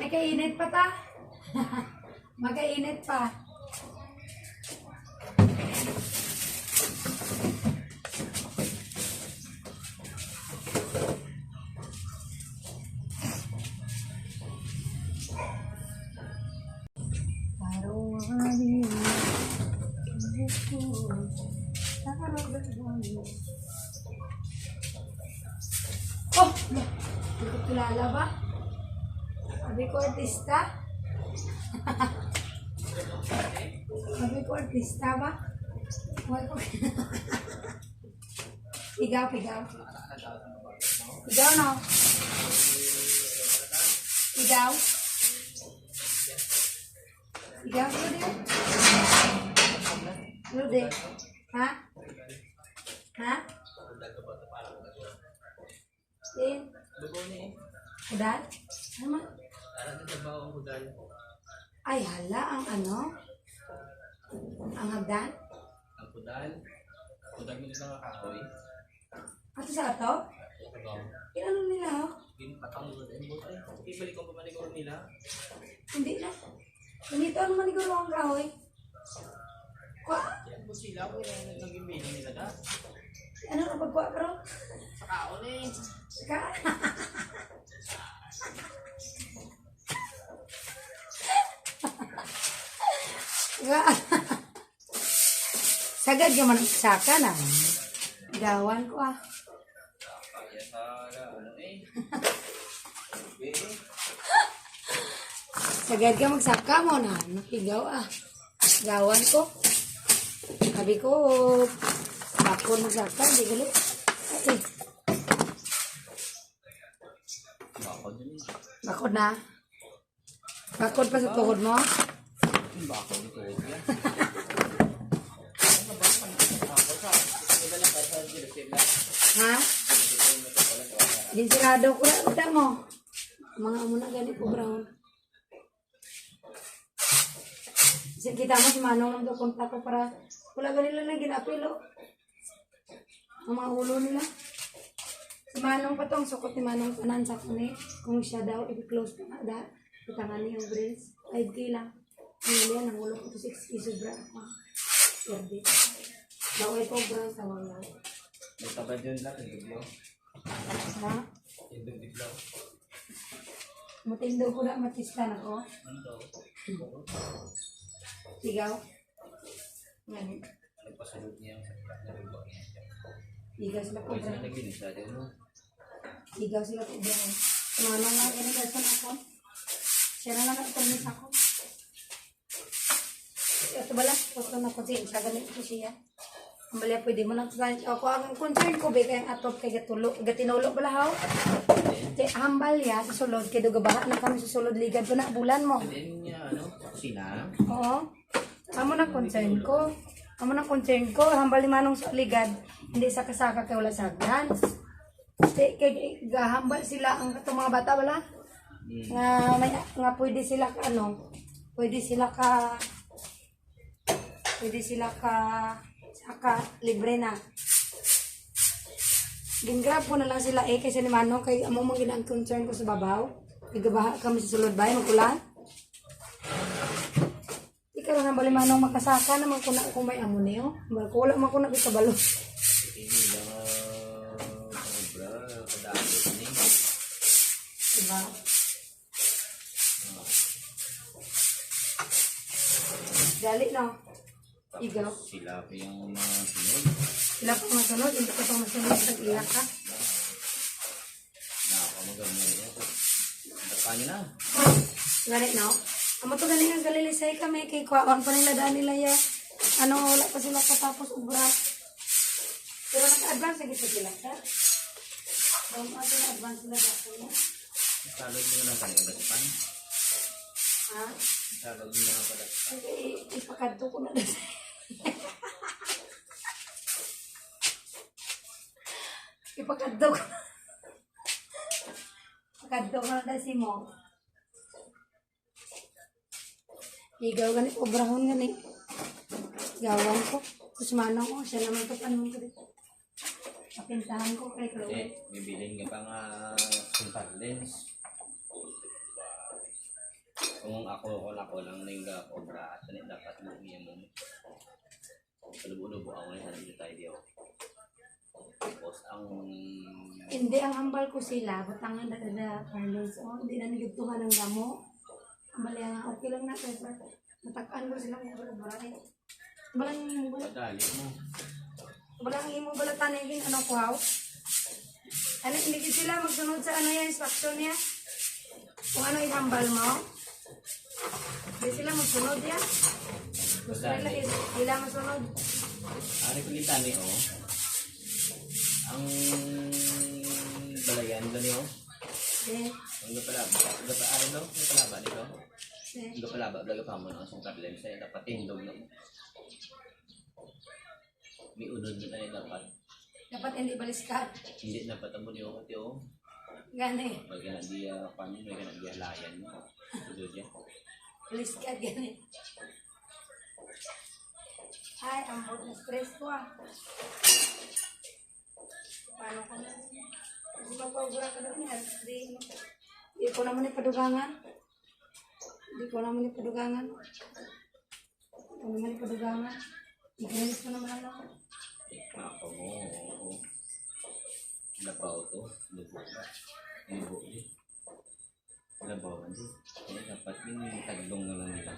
Magkainit pa ta. Magkainit pa. Oh, hindi ko kilala ba? Sabi ko artista? Sabi ko artista ba? Pigaw. Pigaw no? Pigaw? Pigaw ko din? Ano din? Ha? Ha? Din? Udal? Ano man? Ay, hala, ang ano? Ang hagdan? Ang kudal. Kudal mo nila nga kahoy. Ato sa ato? Inano nila ho? Patang mo din mo. Ay, ibalik ko pa maniguro nila. Hindi na. Ganito ano maniguro ang kahoy? Kwa? Yan po sila. Kung naging meeting nila na. Ano ka pagkwa bro? Sa kaon eh. Saka? Sagad ka man saka na. Gawan ko ah. Kaya sa ano eh. Sagad ka magsaka mo na. Nakigaw ah. Gawan ko. Sabi ko, ako magsaka. Hindi galit. Okay. Bakod yun eh. Bakod na. Bakod pa sa tuhod mo. Bakod ito yan. Ha? Dinsirado ko na uta mo. Mga amo na ganit ko brown. Kasi kita mo si Manong nang dokunta ko para wala ganila na ginapilo. Ang mga ulo nila. Si Manong pa tong sukot ni Manong tanan sa kuni. Kung siya daw i-close pa na da. Itangan niya yung brace. 5K lang. Hindi yan, ang ulo ko to 6K sobra. Perde. Laway ko brown tawag lang. May tabad yun lang. Ibiglaw. Ha? Ibiglaw. Matindo ko na matistan ako. Ano daw? Sigaw. Ngayon. Nagpasalot niya sa naribaw niya. Sigaw sila ko Kung saan brown. nagbinis natin mo? Sigaw sila ko brown. Manong nga ginagasan ako. Siya na lang nagpanis ako. Ito bala, gusto na ko siya. Sa ganito ko siya. Ang bala, pwede mo lang tayo. Ako, ang concern ko, ba kayang atop kay gatinulo bala haw. Hambal ya, sa sulod. Kaya gabaha na kami sa sulod ligad ko na bulan mo. Then niya, ano? Kusina? Oo. Amo na concern ko. Hambal ni Manong sa ligad. Hindi sa kasaka kay wala sagdan. Kaya gahambal sila ang katong mga bata wala. Nga pwede sila ka ano. Pwede sila ka saka libre na. Gingrab ko na lang sila kasi ni Manong kay amo mang ginang concern ko sa babaw. Igabaha kami sa sulod bay magulan. Ikaw na bali Manong makasaka naman ko na kung may amo niyo. Wala man ko na kabalo. Ini lang. Sobra. Kadami ni. Diba? Dali no. Igaw. Sila pa yung mga sunod. Sila pa masunod, hindi ka pa masunod sa iya ka. Nakakamagamay niya. Paano na? Ganit no? Amo to galing ang galilisay kami kay kuwaon pa nila daan nila ya. Ano sila katapos ubra. Pero naka-advance lagi pa sila, sir. Doon pa sila advance sila sa kuya. Salod mo na tayo kadasipan. Ha? Salod mo na kadasipan. Kasi ipakadto ko na dito. Ipakadto ko. Ipakadto ko na dito si mo. Igaw ganit, obrahon ganit. Gawan ko. Tapos manang ko, siya naman ito panong ko dito. Kapintahan ko kay Chloe. Eh, bibilin ka pa nga contact lens. Kung ako lang na yung obra at dapat mo niya mo. Kalubo-lubo ako na sa tayo diyo. Tapos ang Hindi, ang hambal ko sila. Batangan na Carlos. Oh, hindi na nagituhan ng damo. Hambal yan nga. Okay lang na. Natakaan ko silang obra. Balang padali mo. imong balatan na yung ano ko haw. Ano, hindi sila magsunod sa ano yan, instruction niya. Kung ano ihambal mo. Hindi sila magsunod yan. Gusto nila, sila masunod. Ari ko kita ni oh. Ang balayan gani oh. Eh, Ang gapalaba. Gapalaari daw. Gapalaba dito. eh. Ang gapalaba. Blaga pa mo ng contact lens. Ay dapat tindog na. May unod na tayo dapat. Dapat hindi baliskat. Hindi na patamo niyo kasi oh. Gani. Bagay na diya paano may na diya layan. Tudod yan. Baliskat gani. Ay, ang na stress ko ah. Paano ko na? Kasi mapagura ka doon yan. Hindi ko naman ipadugangan. Hindi ko naman ipadugangan. Iganis ko naman alam ko. Ako mo. Oo. Labaw to. Lubo ba? Lubo din. Labaw din. Kaya dapat yung taglong na lang nila.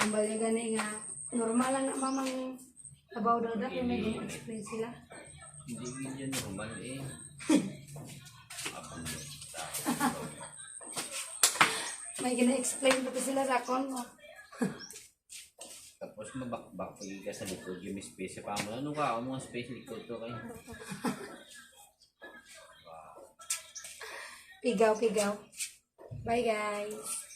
Ang bali gani nga. Normal lang na mamang tabaw daw daw. May explain sila. Hindi yun normal eh. Ako mo. May gina-explain pa sila sa akon mo. Tapos mabakbak pag ka sa likod yung may space pa mo. Ano ka? Ang mga space likod to kayo. Pigaw. Bye guys.